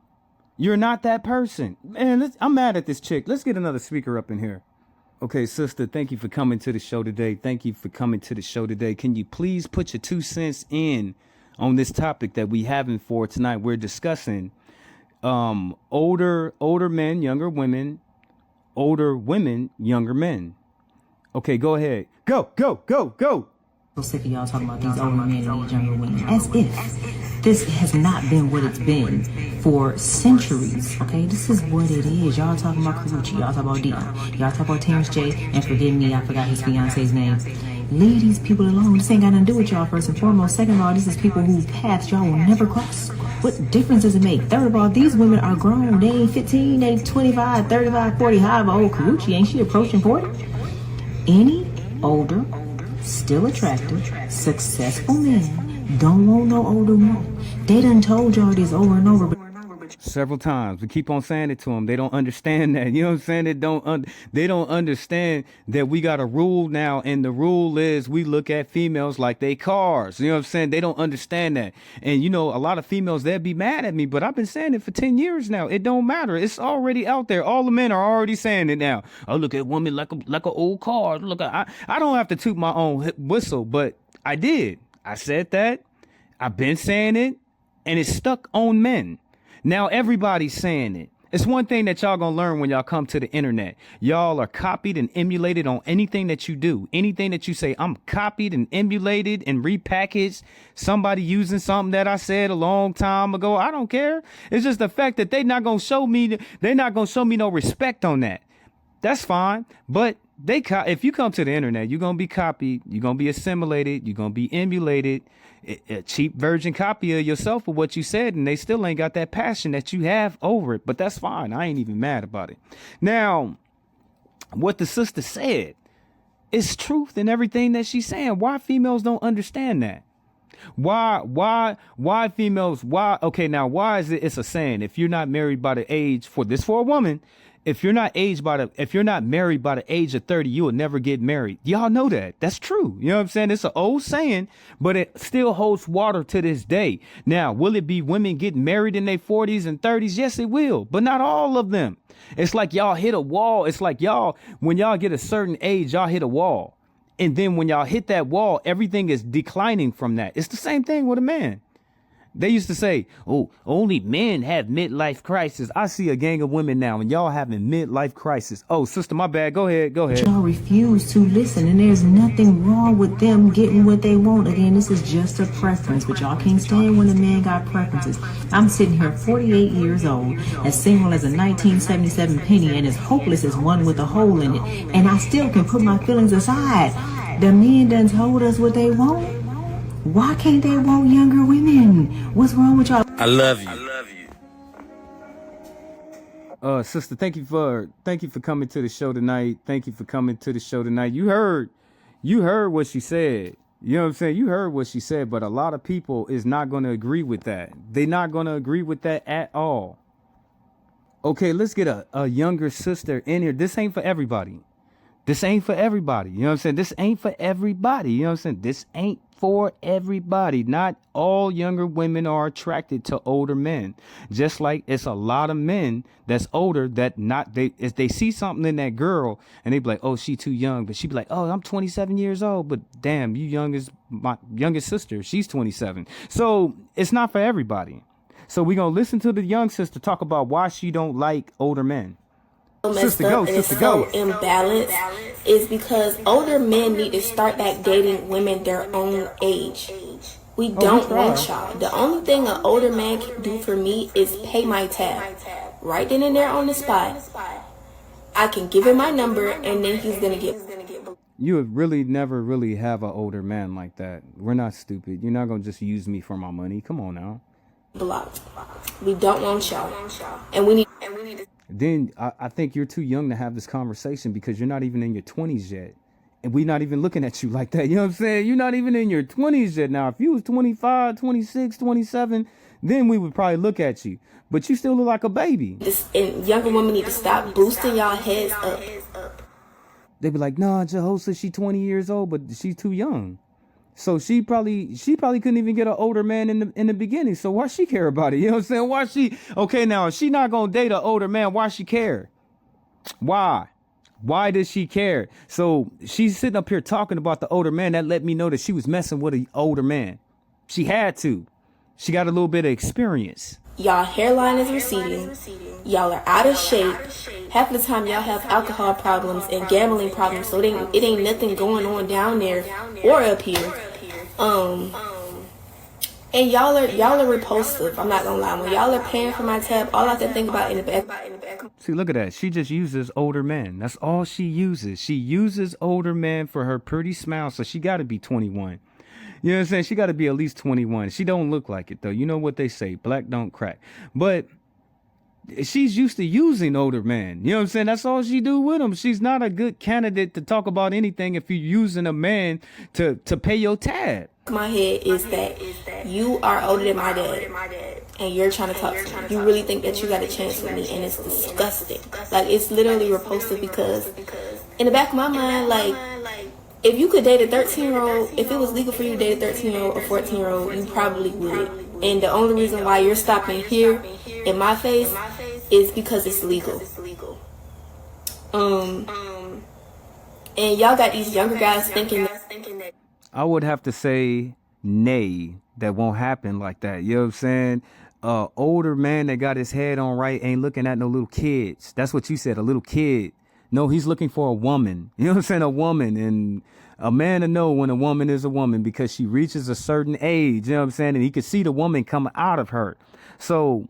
You're not that person. Man, I'm mad at this chick. Let's get another speaker up in here. Okay, sister, thank you for coming to the show today. Can you please put your 2 cents in on this topic that we having for tonight? We're discussing older men, younger women, older women, younger men. Okay, go ahead. Go. So sick of y'all talking about these older men and these younger women. As if this has not been what it's been for centuries. Okay, this is what it is. Y'all talking about Karuchi, y'all talking about Dion, y'all talking about Terrence J, and forgive me, I forgot his fiance's name. Leave these people alone. This ain't got nothing to do with y'all, first and foremost. Second of all, this is people whose paths y'all will never cross. What difference does it make? Third of all, these women are grown. They ain't 15, they 25, 35, 40, however old Karuchi. Ain't she approaching 40? Any older, still attractive, successful men don't want no older woman. They done told y'all this over and over. Several times. We keep on saying it to them. They don't understand that. You know what I'm saying? They don't understand that we got a rule now, and the rule is we look at females like they cars. You know what I'm saying? They don't understand that. And you know, a lot of females, they'll be mad at me, but I've been saying it for 10 years now. It don't matter. It's already out there. All the men are already saying it now. I look at women like a old car. Look, I don't have to toot my own whistle, but I did. I said that. I've been saying it, and it's stuck on men. Now everybody's saying it. It's one thing that y'all gonna learn when y'all come to the internet. Y'all are copied and emulated on anything that you do. Anything that you say, I'm copied and emulated and repackaged. Somebody using something that I said a long time ago. I don't care. It's just the fact that they're not gonna show me no respect on that. That's fine. But if you come to the internet, you're gonna be copied, you're gonna be assimilated, you're gonna be emulated. A cheap virgin copy of yourself of what you said, and they still ain't got that passion that you have over it. But that's fine. I ain't even mad about it. Now, what the sister said is truth in everything that she's saying. Why females don't understand that? Why females? Why? Okay, now why is it? It's a saying. If you're not married by the age for a woman. If you're not married by the age of 30, you will never get married. Y'all know that. That's true. You know what I'm saying? It's an old saying, but it still holds water to this day. Now, will it be women getting married in their 40s and 30s? Yes, it will, but not all of them. It's like y'all hit a wall. It's like when y'all get a certain age, y'all hit a wall. And then when y'all hit that wall, everything is declining from that. It's the same thing with a man. They used to say, oh, only men have midlife crisis. I see a gang of women now and y'all having midlife crisis. Oh, sister, my bad. Go ahead. Y'all refuse to listen, and there's nothing wrong with them getting what they want. Again, this is just a preference, but y'all can't stand when a man got preferences. I'm sitting here 48 years old, as single as a 1977 penny, and as hopeless as one with a hole in it. And I still can put my feelings aside. The men done told us what they want. Why can't they want younger women? What's wrong with y'all? I love you. Sister, thank you for coming to the show tonight. You heard what she said. You know what I'm saying? You heard what she said, but a lot of people is not going to agree with that. They're not going to agree with that at all. Okay, let's get a younger sister in here. This ain't for everybody. You know what I'm saying? This ain't for everybody. You know what I'm saying? This ain't for everybody. Not all younger women are attracted to older men. Just like it's a lot of men that's older that if they see something in that girl and they be like, oh, she too young, but she be like, oh, I'm 27 years old, but damn, you young as my youngest sister, she's 27. So it's not for everybody. So we're gonna listen to the young sister talk about why she don't like older men. Sister, go, sister, go. Imbalanced is because older men need to start back dating women their own age. We don't want y'all. The only thing an older man can do for me is pay my tab. Right then and there on the spot. I can give him my number and then he's gonna get. You would really never really have an older man like that. We're not stupid. You're not gonna just use me for my money. Come on now. Blocked. We don't want y'all. And we need to. Then I think you're too young to have this conversation because you're not even in your 20s yet. And we're not even looking at you like that. You know what I'm saying? You're not even in your 20s yet. Now, if you was 25, 26, 27, then we would probably look at you. But you still look like a baby. And younger women need to stop boosting y'all heads up. They be like, nah, Jehosa, she 20 years old, but she's too young. So she probably couldn't even get an older man in the beginning. So why she care about it? You know what I'm saying? Okay, now if she not gonna date an older man, why she care? Why does she care? So she's sitting up here talking about the older man. That let me know that she was messing with an older man. She had to. She got a little bit of experience. Y'all hairline is receding. Y'all are out of shape. Half the time y'all have alcohol problems and gambling problems, so it ain't nothing going on down there or up here. And y'all are repulsive. I'm not gonna lie. When y'all are paying for my tab, all I can think about in the back. See, look at that. She just uses older men. That's all she uses. She uses older men for her pretty smile. So she got to be 21. You know what I'm saying? She got to be at least 21. She don't look like it though. You know what they say? Black don't crack. But she's used to using older men. You know what I'm saying? That's all she do with them. She's not a good candidate to talk about anything if you're using a man to pay your tab. My head is that you are older than my dad and you're trying to talk to me. You really think that you got a chance with me, and it's disgusting. Like, it's literally repulsive because in the back of my mind, like, if you could date a 13-year-old, if it was legal for you to date a 13-year-old or 14-year-old, you probably would. And the only reason why you're stopping here in my face is because it's legal. And y'all got these younger guys thinking that. I would have to say nay, that won't happen like that. You know what I'm saying? Older man that got his head on right ain't looking at no little kids. That's what you said, a little kid. No, he's looking for a woman. You know what I'm saying? A woman. And a man to know when a woman is a woman because she reaches a certain age. You know what I'm saying? And he can see the woman come out of her. So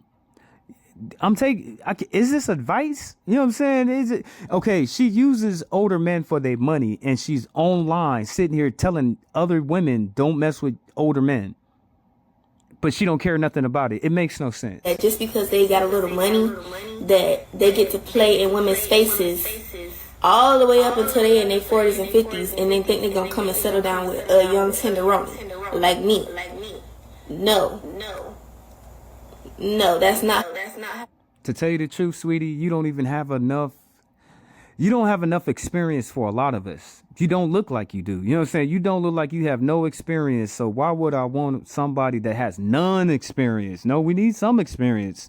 is this advice? You know what I'm saying? Is it okay? She uses older men for their money, and she's online sitting here telling other women don't mess with older men, but she don't care nothing about it. It makes no sense. That just because they got a little money, that they get to play in women's faces all the way up until they in their 40s and 50s, and they think they're gonna come and settle down with a young tenderoni like me. No, that's not. To tell you the truth, sweetie, you don't have enough experience for a lot of us. You don't look like you do. You know what I'm saying? You don't look like you have no experience. So why would I want somebody that has none experience? No, we need some experience.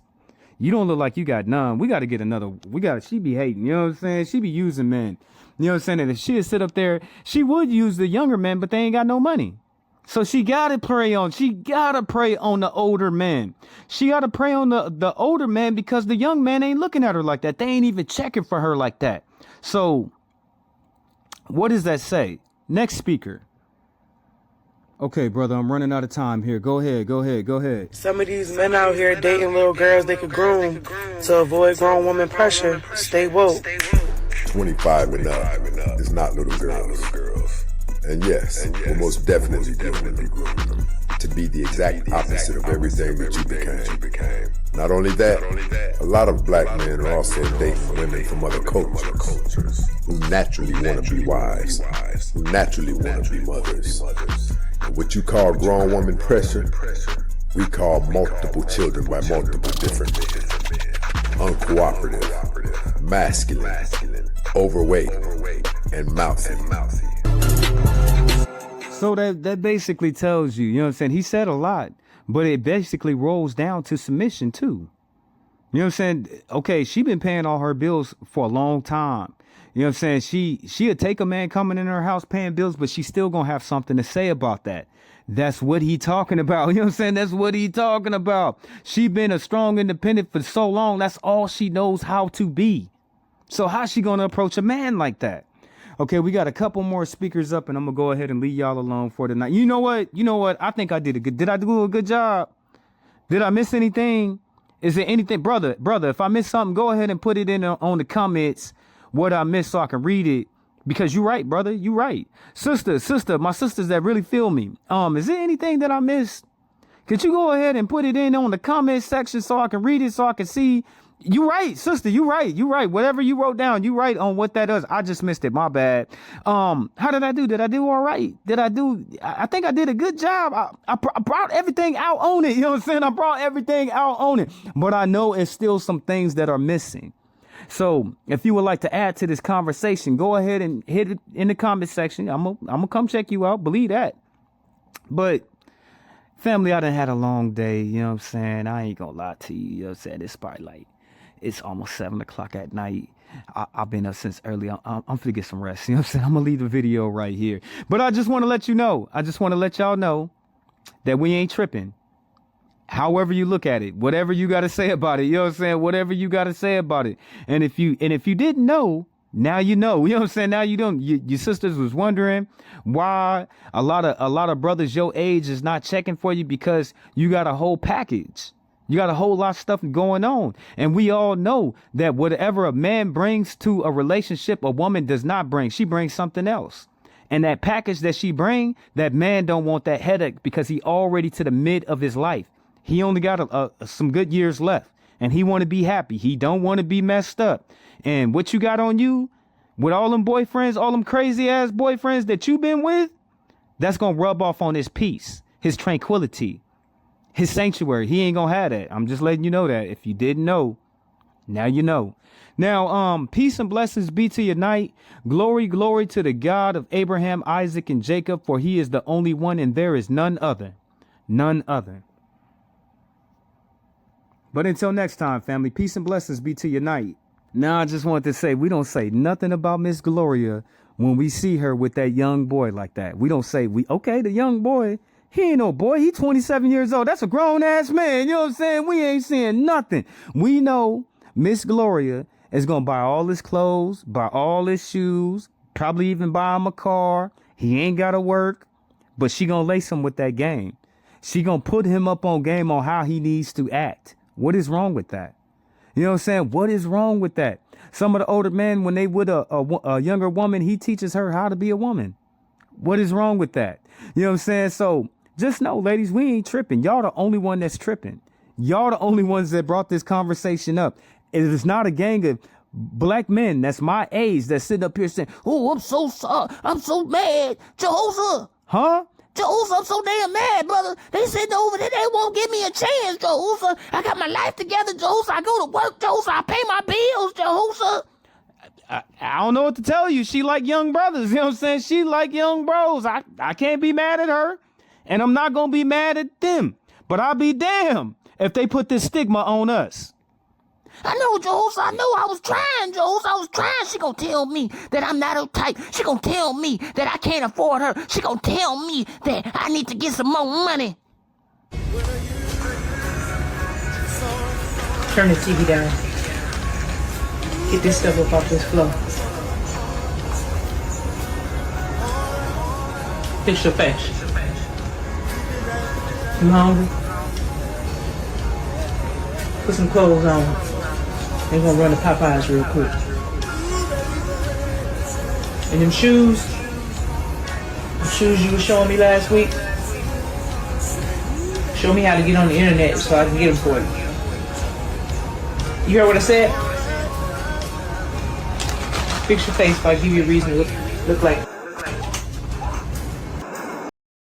You don't look like you got none. We got to get another. She be hating. You know what I'm saying? She be using men. You know what I'm saying? And if she'd sit up there, she would use the younger men, but they ain't got no money. So she gotta prey on the older men. She gotta prey on the older man because the young man ain't looking at her like that. They ain't even checking for her like that. So what does that say? Next speaker. Okay, brother, I'm running out of time here. Go ahead. Some of these men out here dating little girls they could groom to avoid grown woman pressure. Stay woke. 25 and up is not little girls. And yes, we'll most definitely groom them to be the exact opposite of everything that you became. Not only that, a lot of black men are also dating women from other cultures who naturally want to be wives, who naturally want to be mothers. And what you call grown woman pressure, we call multiple children by multiple different men. Uncooperative, masculine, overweight, and mouthy. So that basically tells you, you know what I'm saying? He said a lot, but it basically rolls down to submission too. You know what I'm saying? Okay, she been paying all her bills for a long time. You know what I'm saying? She'll take a man coming in her house paying bills, but she's still gonna have something to say about that. That's what he talking about. You know what I'm saying? That's what he talking about. She been a strong independent for so long. That's all she knows how to be. So how's she gonna approach a man like that? Okay, we got a couple more speakers up, and I'm gonna go ahead and leave y'all alone for tonight. You know what? I think I did I do a good job? Did I miss anything? Is there anything, brother, if I missed something, go ahead and put it in on the comments what I missed so I can read it. Because you right, brother, you right. Sister, my sisters that really feel me. Is there anything that I missed? Could you go ahead and put it in on the comment section so I can read it, so I can see? You right, sister, you right. Whatever you wrote down, you right on what that is. I just missed it, my bad. How did I do? Did I do all right? I think I did a good job. I brought everything out on it. You know what I'm saying? I brought everything out on it. But I know it's still some things that are missing. So if you would like to add to this conversation, go ahead and hit it in the comment section. I'm gonna come check you out. Believe that. But family, I done had a long day. You know what I'm saying? I ain't gonna lie to you. You know what I'm saying? It's probably like, it's almost 7 o'clock at night. I've been up since early. I'm finna get some rest. You know what I'm saying? I'm gonna leave the video right here. But I just want to let you know. I just want to let y'all know that we ain't tripping. However you look at it, whatever you got to say about it, you know what I'm saying? Whatever you got to say about it. And if you didn't know, now you know. You know what I'm saying? Now you don't. Your sisters was wondering why a lot of brothers your age is not checking for you, because you got a whole package. You got a whole lot of stuff going on. And we all know that whatever a man brings to a relationship, a woman does not bring. She brings something else. And that package that she bring, that man don't want that headache, because he already to the mid of his life. He only got some good years left, and he want to be happy. He don't want to be messed up. And what you got on you with all them boyfriends, all them crazy ass boyfriends that you been with, that's going to rub off on his peace, his tranquility, his sanctuary. He ain't going to have that. I'm just letting you know that. If you didn't know, now you know. Now, peace and blessings be to your night. Glory, glory to the God of Abraham, Isaac, and Jacob, for he is the only one, and there is none other. None other. But until next time, family, peace and blessings be to your night. Now, I just wanted to say, we don't say nothing about Miss Gloria when we see her with that young boy like that. We don't say, okay, the young boy, he ain't no boy. He 27 years old. That's a grown ass man. You know what I'm saying? We ain't saying nothing. We know Miss Gloria is going to buy all his clothes, buy all his shoes, probably even buy him a car. He ain't got to work, but she going to lace him with that game. She going to put him up on game on how he needs to act. What is wrong with that? You know what I'm saying? What is wrong with that? Some of the older men, when they with a younger woman, he teaches her how to be a woman. What is wrong with that? You know what I'm saying? So just know, ladies, we ain't tripping. Y'all the only one that's tripping. Y'all the only ones that brought this conversation up. It is not a gang of black men that's my age that's sitting up here saying, oh, I'm so sorry. I'm so mad. Jehoshaphat. Huh? Jehoshaphat, I'm so damn mad, brother. They sitting over there, they won't give me a chance, Jehoshaphat. I got my life together, Jehoshaphat. I go to work, Jehoshaphat. I pay my bills, Jehoshaphat. I don't know what to tell you. She like young brothers, you know what I'm saying? She like young bros. I can't be mad at her, and I'm not going to be mad at them. But I'll be damned if they put this stigma on us. I know, Jehoshaphat. I know. I was trying, Jehoshaphat. I was trying. She gonna tell me that I'm not her type. She gonna tell me that I can't afford her. She gonna tell me that I need to get some more money. Turn the TV down. Get this stuff up off this floor. Fix your face. You hungry? Put some clothes on. They're gonna run to Popeyes real quick. And them shoes you were showing me last week, show me how to get on the internet so I can get them for you. You heard what I said? Fix your face if I give you a reason to look like